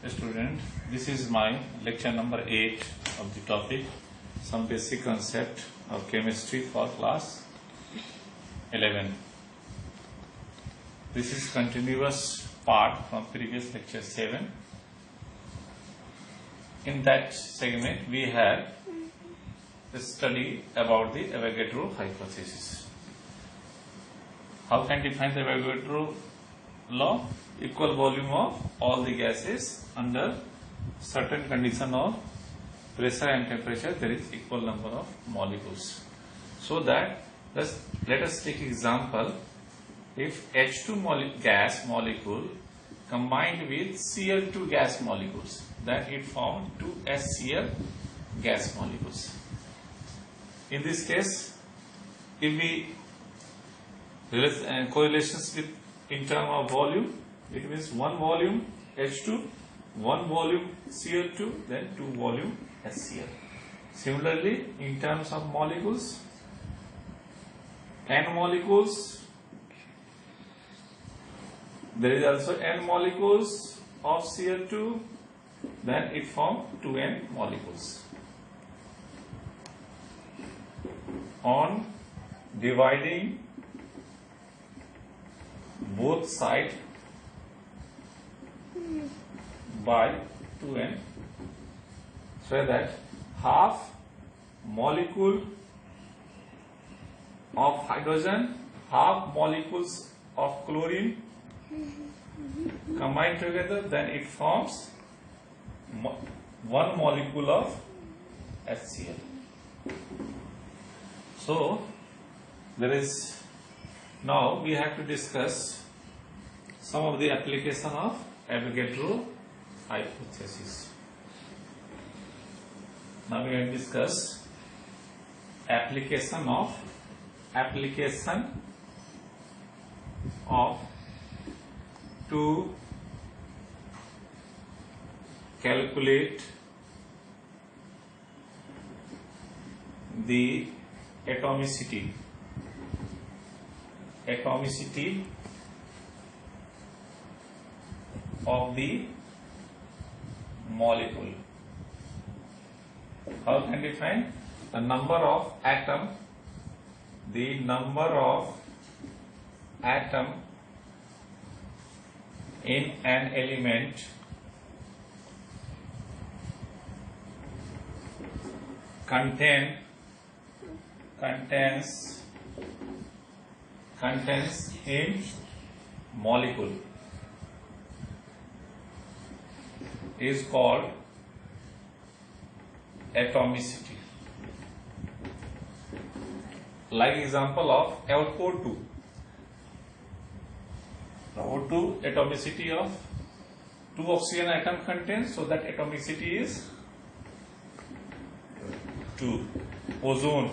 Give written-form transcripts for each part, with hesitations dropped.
Student, this is my lecture number 8 of the topic, some basic concept of chemistry for class 11. This is continuous part from previous lecture 7. In that segment we had a study about the Avogadro hypothesis. How can define the Avogadro law? Equal volume of all the gases under certain condition of pressure and temperature, there is equal number of molecules. So that let us take example. If H2 gas molecule combined with Cl2 gas molecules, then it forms 2 HCl gas molecules. In this case, if we correlations with in terms of volume, it means one volume H2, one volume Cl2, then 2 volume HCl. Similarly, in terms of molecules, N molecules, there is also N molecules of Cl2, then it forms 2N molecules. On dividing both sides by 2N, so that half molecule of hydrogen, half molecules of chlorine combined together, then it forms one molecule of HCl. So there is, now we have to discuss some of the application of Avogadro hypothesis. Now we will discuss application of to calculate the atomicity of the molecule. How can we define? The number of atom in an element contains in molecule is called atomicity. Like example of O2. The O2 atomicity of 2 oxygen atom contains, so that atomicity is 2. Ozone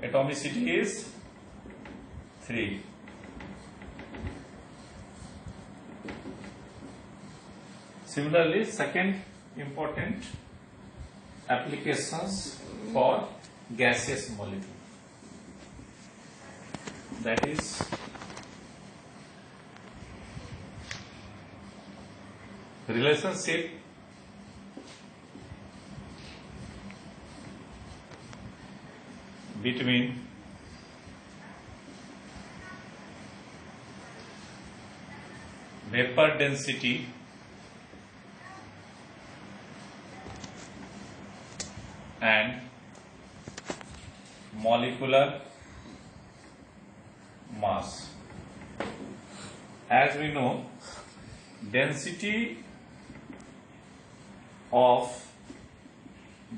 atomicity is 3. Similarly, second important applications for gaseous molecule, that is relationship between vapor density and molecular mass. As we know, density of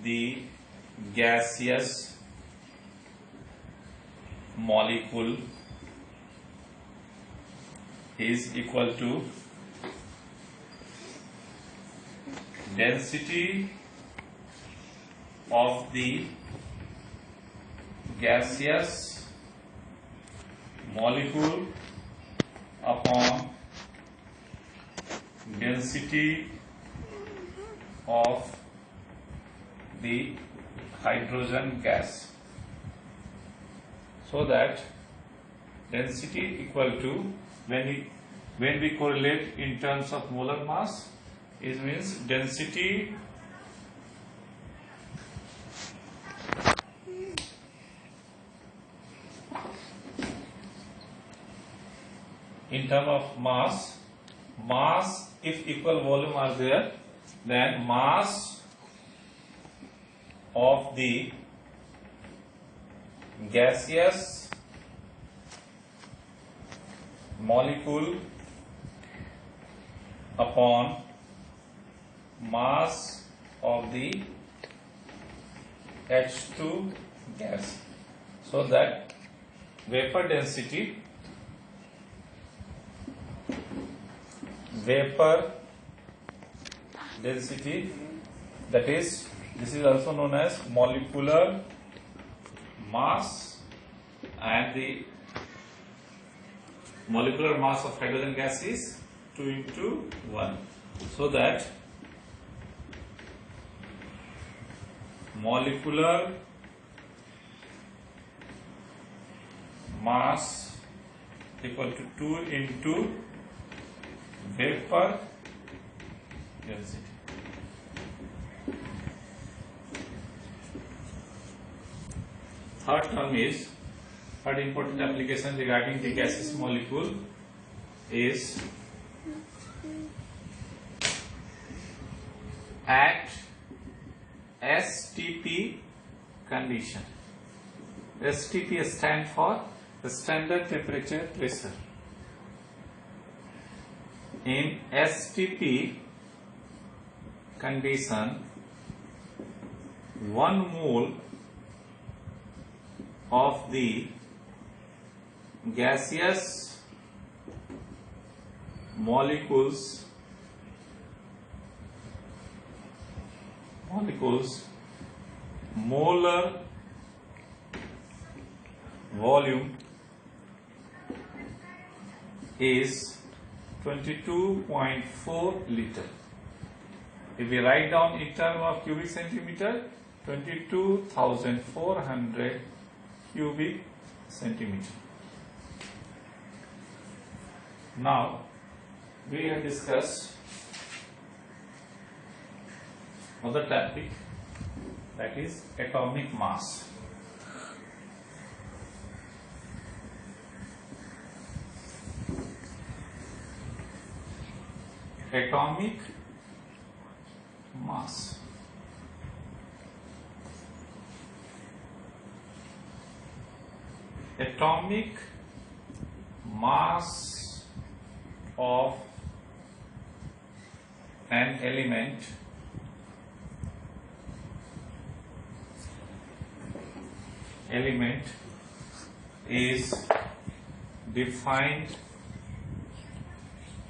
the gaseous molecule is equal to density of the gaseous molecule upon density of the hydrogen gas. So that density equal to, when we when we correlate in terms of molar mass, it means density in terms of mass if equal volume are there, then mass of the gaseous molecule upon mass of the H2 gas, so that vapor density that is, this is also known as molecular mass, and the molecular mass of hydrogen gas is 2 into 1, so that molecular mass equal to 2 into vapor density. Third important application regarding the gaseous molecule is at STP condition. STP stands for the standard temperature pressure. In STP condition, 1 mole of the gaseous molecules molar volume is 22.4 liter. If we write down in terms of cubic centimeter, 22,400 cubic centimeter. Now we have discussed other topic, that is atomic mass. Atomic mass. Atomic mass of an element is defined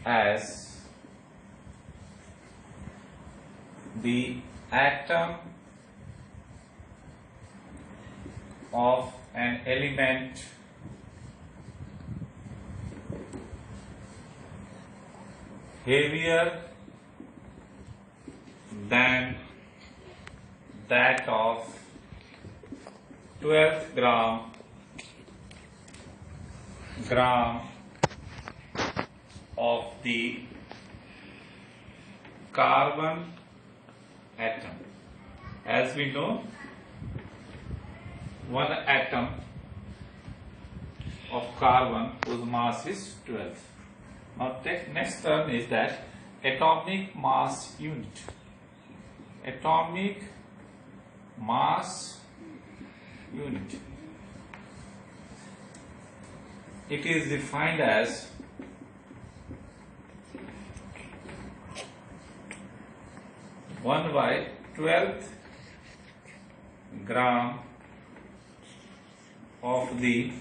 as the atom of an element heavier than that of 12 gram of the carbon atom. As we know, one atom of carbon whose mass is 12. Now next term is that atomic mass unit. Atomic mass unit. It is defined as one by 12th gram of the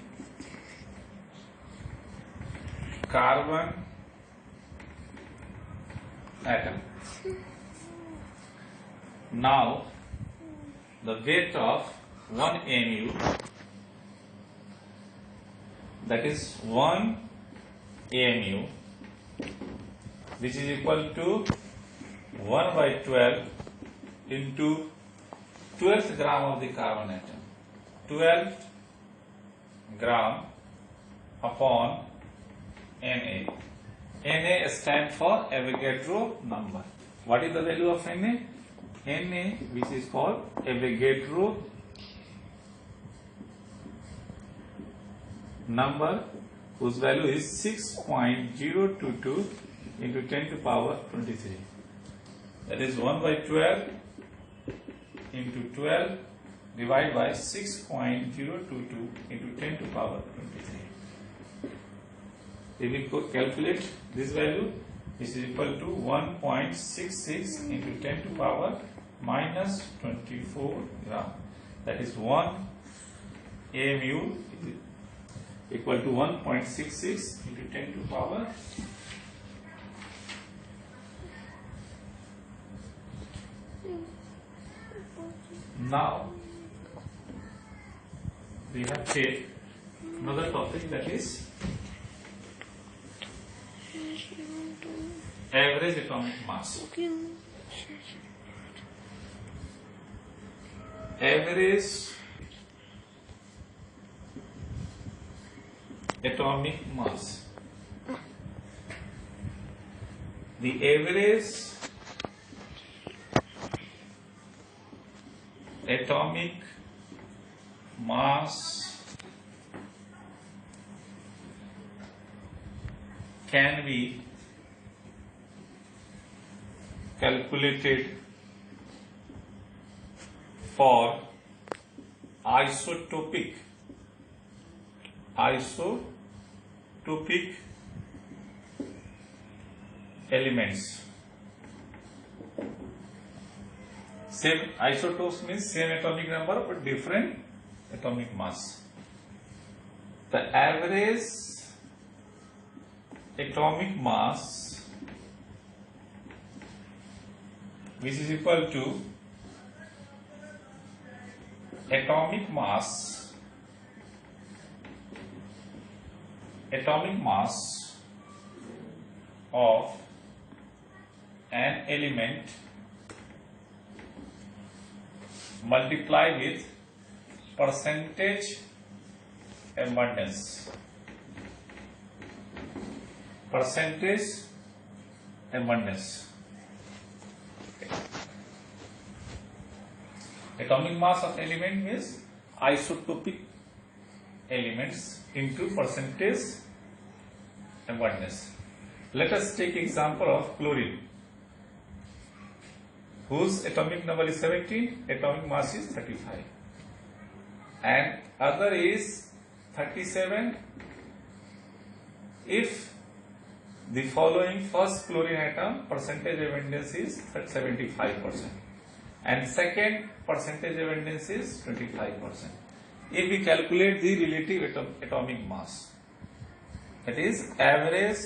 carbon atom. Now the weight of 1 mu, that is 1 mu, which is equal to 1 by 12 into 12th gram of the carbon atom. 12 gram upon Na. Na stand for Avogadro number. What is the value of Na? Na, which is called Avogadro number, whose value is 6.022 into 10 to power 23. That is 1 by 12 into 12 divided by 6.022 into 10 to power 23. If we calculate this value, this is equal to 1.66 into 10 to power minus 24 gram. That is 1 AMU equal to 1.66 into 10 to power . Now we have take another topic, that is average atomic mass. Average atomic mass. The average atomic mass can be calculated for isotopic elements. Same isotopes means same atomic number but different atomic mass. The average atomic mass, which is equal to atomic mass of an element multiply with percentage abundance. Atomic mass of element means isotopic elements into percentage abundance. Let us take example of chlorine, whose atomic number is 17, atomic mass is 35, and other is 37. If the following first chlorine atom percentage abundance is 75% and second percentage abundance is 25%. If we calculate the relative atomic mass, that is average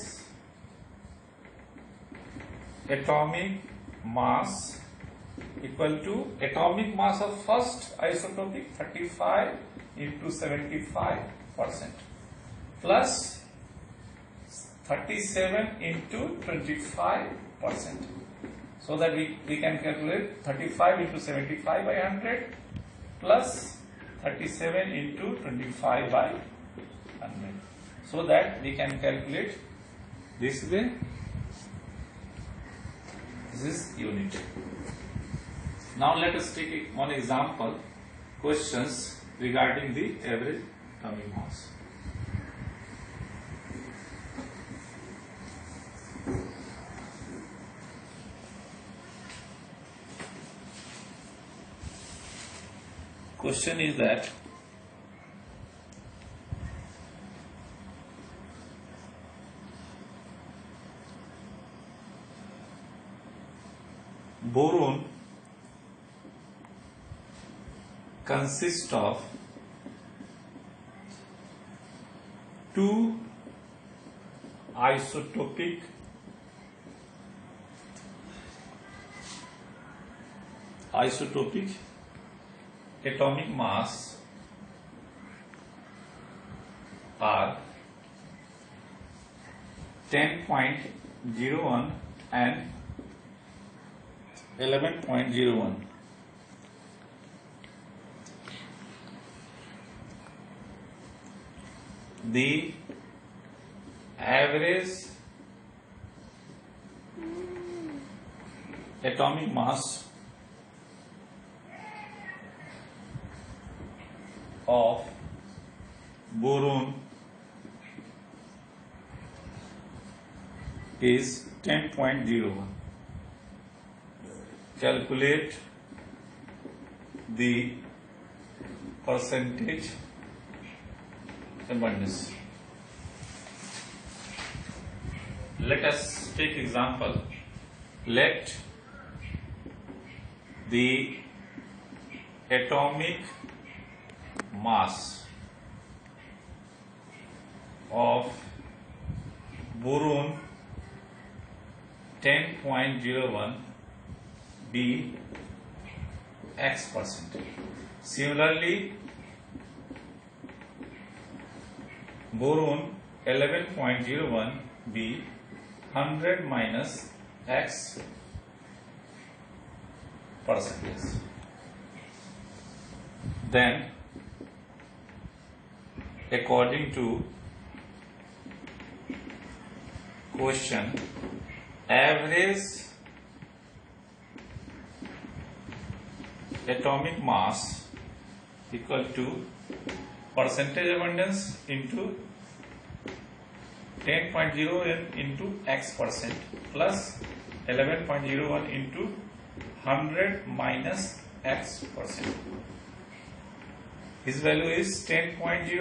atomic mass equal to atomic mass of first isotopic 35 into 75% plus 37 into 25%. So that we can calculate 35 into 75 by 100 plus 37 into 25 by 100. So that we can calculate this way. This is unit. Now let us take one example questions regarding the average atomic mass. Question is that boron consists of two isotopic atomic mass are 10.01 and 11.01. The average atomic mass of boron is 10.01. Calculate the percentage abundance. Let us take example. Let the atomic mass of boron 10.01 be X%. Similarly, boron 11.01 be 100 minus X percentage. Then, according to question, average atomic mass equal to percentage abundance into 10.01 into X% plus 11.01 into 100 minus X%. His value is 10.01.